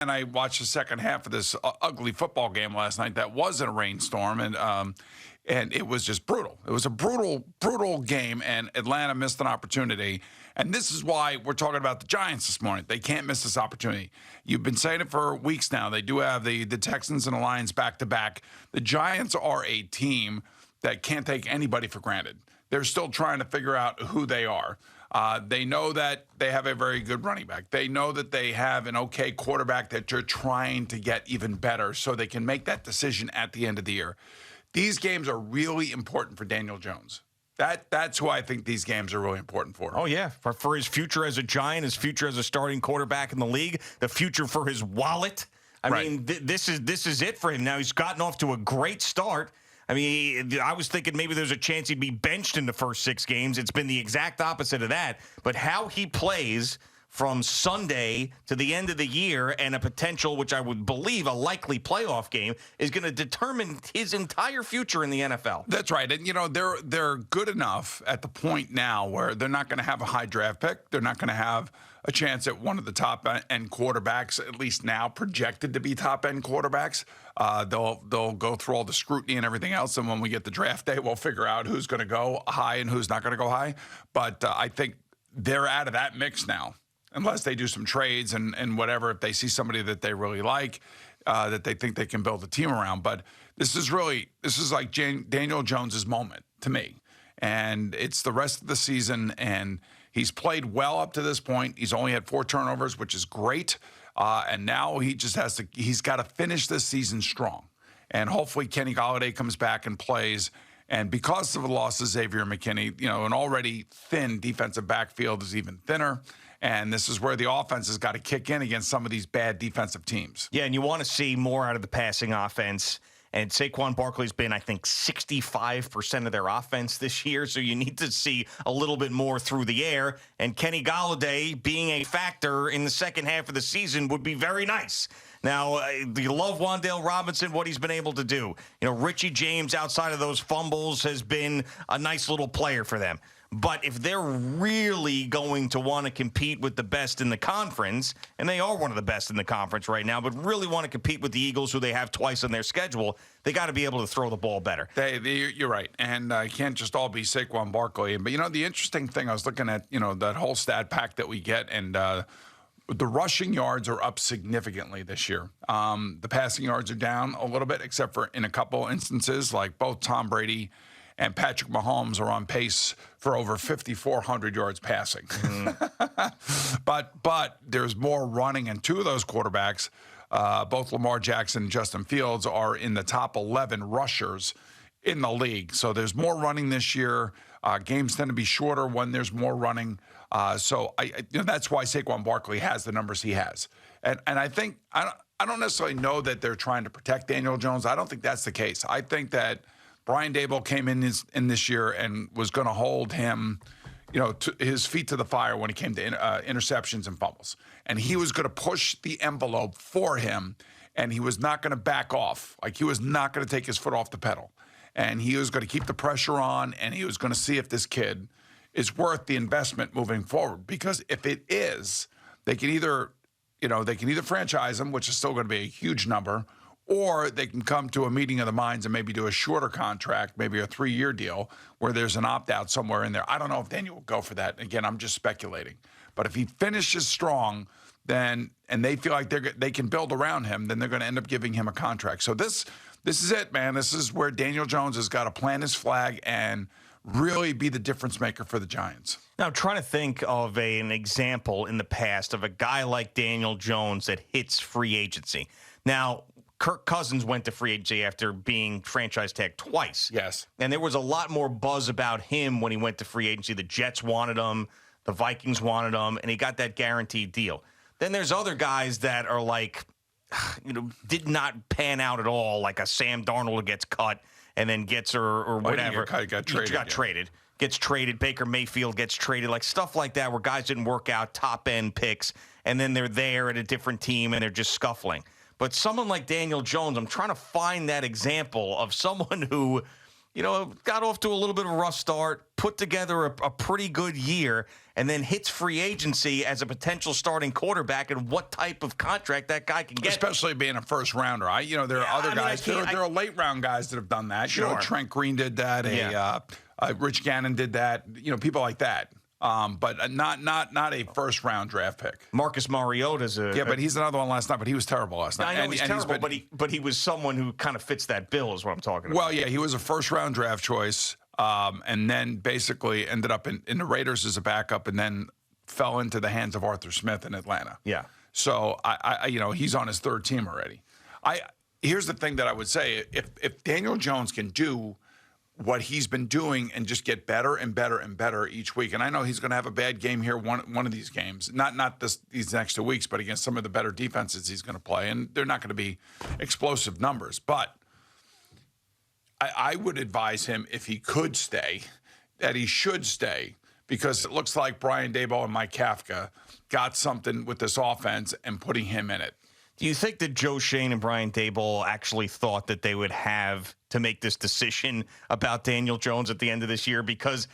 And I watched the second half of this ugly football game last night that was in a rainstorm, and it was just brutal. It was a brutal game, and Atlanta missed an opportunity. And this is why we're talking about the Giants this morning. They can't miss this opportunity. You've been saying it for weeks now. They do have the Texans and the Lions back-to-back. The Giants are a team that can't take anybody for granted. They're still trying to figure out who they are. They know that they have a very good running back. They know that they have an okay quarterback that they're trying to get even better so they can make that decision at the end of the year. These games are really important for Daniel Jones. That's who I think these games are really important for. Oh, yeah, for his future as a Giant, his future as a starting quarterback in the league, the future for his wallet. I mean, this is it for him. Now, he's gotten off to a great start. I mean, I was thinking maybe there's a chance he'd be benched in the first 6 games. It's been the exact opposite of that. But how he plays from Sunday to the end of the year and a potential, which I would believe a likely playoff game, is going to determine his entire future in the NFL. That's right. And, you know, they're good enough at the point now where they're not going to have a high draft pick. They're not going to have a chance at one of the top-end quarterbacks, at least now projected to be top-end quarterbacks. They'll go through all the scrutiny and everything else, and when we get the draft day, we'll figure out who's going to go high and who's not going to go high. But I think they're out of that mix now, unless they do some trades and whatever, if they see somebody that they really like, that they think they can build a team around. But this is like Daniel Jones's moment to me. And it's the rest of the season, and he's played well up to this point. He's only had 4 turnovers, which is great. And now he's got to finish this season strong. And hopefully Kenny Golladay comes back and plays. And because of the loss of Xavier McKinney, you know, an already thin defensive backfield is even thinner. And this is where the offense has got to kick in against some of these bad defensive teams. Yeah, and you want to see more out of the passing offense. And Saquon Barkley's been, I think, 65% of their offense this year, so you need to see a little bit more through the air. And Kenny Golladay being a factor in the second half of the season would be very nice. Now, do you love Wan'Dale Robinson, what he's been able to do? You know, Richie James, outside of those fumbles, has been a nice little player for them. But if they're really going to want to compete with the best in the conference, and they are one of the best in the conference right now, but really want to compete with the Eagles, who they have twice on their schedule, they got to be able to throw the ball better. You're right. And it can't just all be Saquon Barkley. But, you know, the interesting thing, I was looking at, you know, that whole stat pack that we get, and the rushing yards are up significantly this year. The passing yards are down a little bit, except for in a couple instances, like both Tom Brady and Patrick Mahomes are on pace for over 5,400 yards passing. But there's more running, and 2 of those quarterbacks, both Lamar Jackson and Justin Fields, are in the top 11 rushers in the league. So there's more running this year. Games tend to be shorter when there's more running. So that's why Saquon Barkley has the numbers he has. And I think I don't necessarily know that they're trying to protect Daniel Jones. I don't think that's the case. I think that Brian Daboll came in this year and was going to hold him, you know, to his feet to the fire when it came to interceptions and fumbles. And he was going to push the envelope for him, and he was not going to back off. Like, he was not going to take his foot off the pedal. And he was going to keep the pressure on, and he was going to see if this kid is worth the investment moving forward. Because if it is, they can either franchise him, which is still going to be a huge number, or they can come to a meeting of the minds and maybe do a shorter contract, maybe a 3-year deal where there's an opt-out somewhere in there. I don't know if Daniel will go for that. Again, I'm just speculating. But if he finishes strong, then and they feel like they can build around him, then they're going to end up giving him a contract. So this is it, man. This is where Daniel Jones has got to plant his flag and really be the difference maker for the Giants. Now, I'm trying to think of an example in the past of a guy like Daniel Jones that hits free agency. Now, Kirk Cousins went to free agency after being franchise tagged twice. Yes. And there was a lot more buzz about him when he went to free agency. The Jets wanted him, the Vikings wanted him, and he got that guaranteed deal. Then there's other guys that are like, you know, did not pan out at all, like a Sam Darnold who gets cut and then gets or whatever. Got traded. Gets traded. Baker Mayfield gets traded. Like stuff like that where guys didn't work out, top-end picks, and then they're there at a different team and they're just scuffling. But someone like Daniel Jones, I'm trying to find that example of someone who got off to a little bit of a rough start, put together a pretty good year, and then hits free agency as a potential starting quarterback, and what type of contract that guy can get. Especially being a first rounder. There are other guys. There are late round guys that have done that. Sure. Trent Green did that. Rich Gannon did that. People like that. But not a first round draft pick. Marcus Mariota's but he's another one last night. But he was terrible last night. I know he's terrible, but he was someone who kind of fits that bill, is what I'm talking about. Well, yeah, he was a first round draft choice, and then basically ended up in the Raiders as a backup, and then fell into the hands of Arthur Smith in Atlanta. Yeah. So he's on his third team already. Here's the thing that I would say: if Daniel Jones can do what he's been doing and just get better and better and better each week. And I know he's going to have a bad game here one of these games, not these next 2 weeks, but against some of the better defenses he's going to play. And they're not going to be explosive numbers. But I would advise him, if he could stay, that he should stay, because it looks like Brian Daboll and Mike Kafka got something with this offense and putting him in it. Do you think that Joe Schoen and Brian Daboll actually thought that they would have to make this decision about Daniel Jones at the end of this year? Because,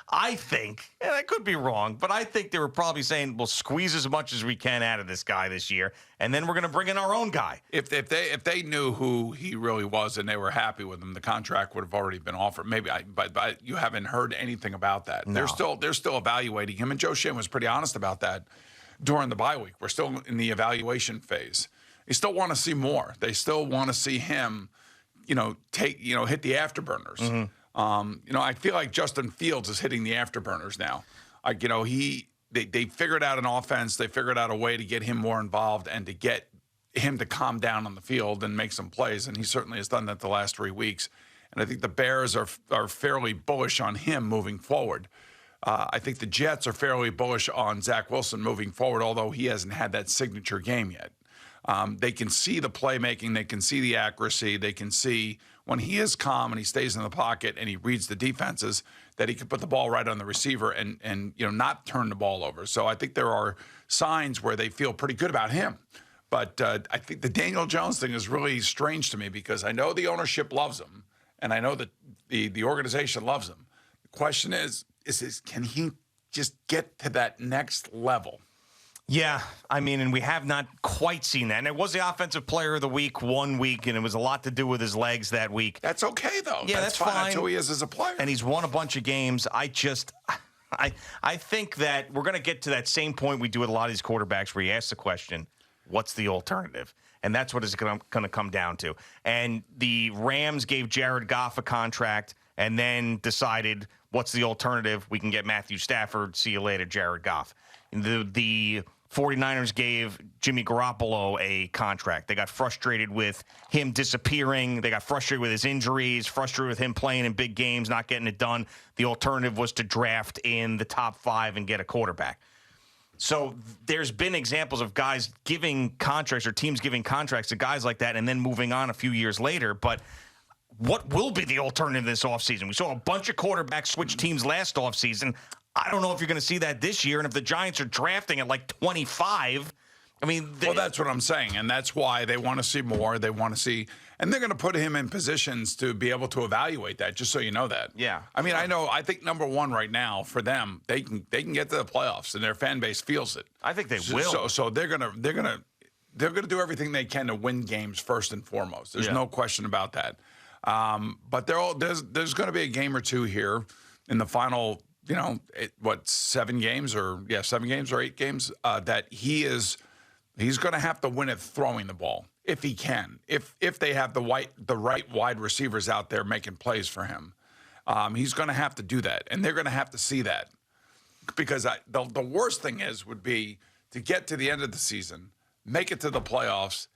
I think, and I could be wrong, but I think they were probably saying, we'll squeeze as much as we can out of this guy this year, and then we're going to bring in our own guy. If they knew who he really was and they were happy with him, the contract would have already been offered. But you haven't heard anything about that. No. They're still evaluating him, and Joe Schoen was pretty honest about that during the bye week. We're still in the evaluation phase. They still want to see more. They still want to see him, hit the afterburners. Mm-hmm. I feel like Justin Fields is hitting the afterburners now. They figured out an offense. They figured out a way to get him more involved and to get him to calm down on the field and make some plays. And he certainly has done that the last 3 weeks. And I think the Bears are fairly bullish on him moving forward. I think the Jets are fairly bullish on Zach Wilson moving forward, although he hasn't had that signature game yet. They can see the playmaking. They can see the accuracy. They can see when he is calm and he stays in the pocket and he reads the defenses, that he can put the ball right on the receiver and not turn the ball over. So I think there are signs where they feel pretty good about him. But I think the Daniel Jones thing is really strange to me, because I know the ownership loves him, and I know that the organization loves him. The question is can he just get to that next level? Yeah, and we have not quite seen that. And it was the Offensive Player of the Week 1 week, and it was a lot to do with his legs that week. That's okay, though. Yeah, that's fine. fine. That's who he is as a player. And he's won a bunch of games. I think that we're going to get to that same point we do with a lot of these quarterbacks, where you ask the question, what's the alternative? And that's what it's going to come down to. And the Rams gave Jared Goff a contract and then decided, what's the alternative? We can get Matthew Stafford. See you later, Jared Goff. The 49ers gave Jimmy Garoppolo a contract. They got frustrated with him disappearing. They got frustrated with his injuries, frustrated with him playing in big games, not getting it done. The alternative was to draft in the top 5 and get a quarterback. So there's been examples of guys giving contracts, or teams giving contracts to guys like that and then moving on a few years later. But what will be the alternative this offseason? We saw a bunch of quarterbacks switch teams last offseason. I don't know if you're going to see that this year. And if the Giants are drafting at like 25, well, that's what I'm saying. And that's why they want to see more. They want to see, and they're going to put him in positions to be able to evaluate that, just so you know that. Yeah. I think number one right now for them, they can get to the playoffs, and their fan base feels it. I think they will. So they're going to do everything they can to win games first and foremost. There's no question about that. But there's going to be a game or two here in the final, 7 games or 8 games that he's going to have to win it throwing the ball if he can. If they have the right wide receivers out there making plays for him, he's going to have to do that, and they're going to have to see that, because the worst thing would be to get to the end of the season, make it to the playoffs,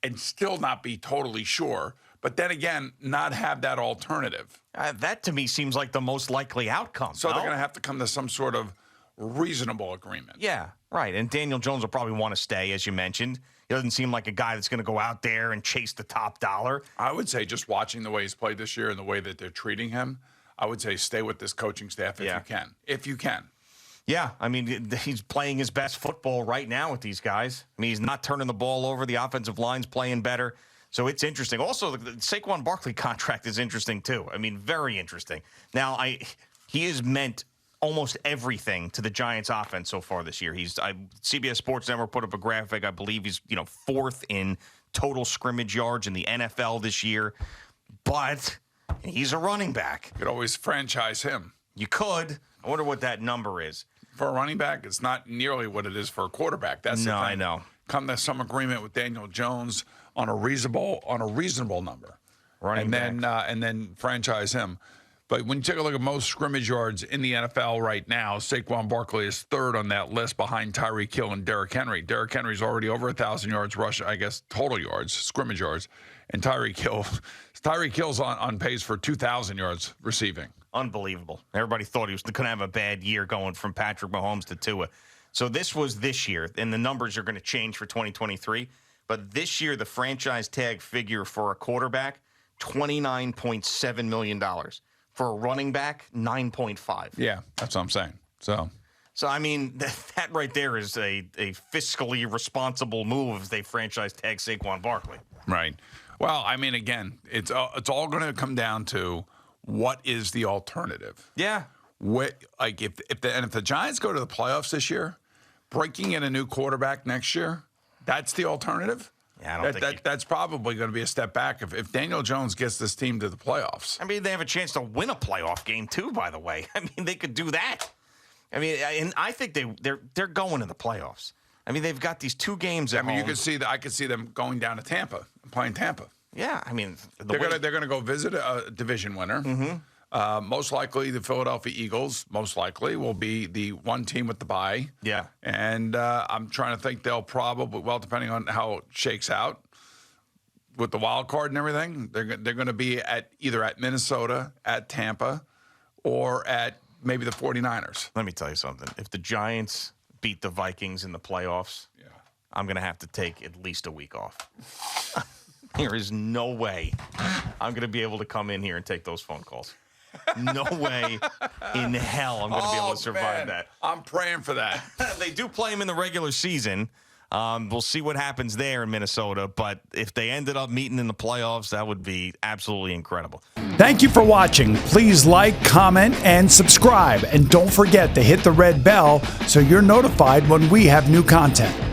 and still not be totally sure. But then again, not have that alternative. That to me seems like the most likely outcome. So they're going to have to come to some sort of reasonable agreement. Yeah, right. And Daniel Jones will probably want to stay, as you mentioned. He doesn't seem like a guy that's going to go out there and chase the top dollar. I would say, just watching the way he's played this year and the way that they're treating him, I would say stay with this coaching staff if you can. If you can. Yeah, he's playing his best football right now with these guys. He's not turning the ball over. The offensive line's playing better. So it's interesting. Also, the Saquon Barkley contract is interesting too. I mean, very interesting. Now, he has meant almost everything to the Giants offense so far this year. CBS Sports Network put up a graphic. I believe he's, fourth in total scrimmage yards in the NFL this year. But he's a running back. You could always franchise him. You could. I wonder what that number is. For a running back, it's not nearly what it is for a quarterback. That's the thing. I know. Come to some agreement with Daniel Jones on a reasonable number, and then franchise him. But when you take a look at most scrimmage yards in the NFL right now, Saquon Barkley is third on that list behind Tyreek Hill and Derrick Henry. Derrick Henry's already over 1,000 yards rushing, I guess, total yards, scrimmage yards. And Tyreek Hill's on pace for 2,000 yards receiving. Unbelievable. Everybody thought he was going to have a bad year going from Patrick Mahomes to Tua. So this was this year, and the numbers are going to change for 2023. But this year, the franchise tag figure for a quarterback, $29.7 million. For a running back, 9.5. Yeah, that's what I'm saying. So I mean, that right there is a fiscally responsible move if they franchise tag Saquon Barkley. Right. Well, I mean, again, it's all going to come down to what is the alternative. Yeah. If the Giants go to the playoffs this year, breaking in a new quarterback next year, that's the alternative. Yeah, I don't think that's probably going to be a step back if Daniel Jones gets this team to the playoffs. I mean, they have a chance to win a playoff game too. By the way, I mean they could do that. I mean, and I think they're going to the playoffs. I mean, they've got these 2 games at home. You could see that. I could see them going down to Tampa, playing Tampa. Yeah, I mean, they're gonna go visit a division winner. Mm-hmm. Most likely, the Philadelphia Eagles. Most likely will be the one team with the bye. Yeah, and I'm trying to think they'll probably, depending on how it shakes out with the wild card and everything, they're going to be either at Minnesota, at Tampa, or at maybe the 49ers. Let me tell you something. If the Giants beat the Vikings in the playoffs, I'm going to have to take at least a week off. There is no way I'm going to be able to come in here and take those phone calls. No way in hell I'm going to be able to survive that. I'm praying for that. They do play them in the regular season. We'll see what happens there in Minnesota. But if they ended up meeting in the playoffs, that would be absolutely incredible. Thank you for watching. Please like, comment, and subscribe. And don't forget to hit the red bell so you're notified when we have new content.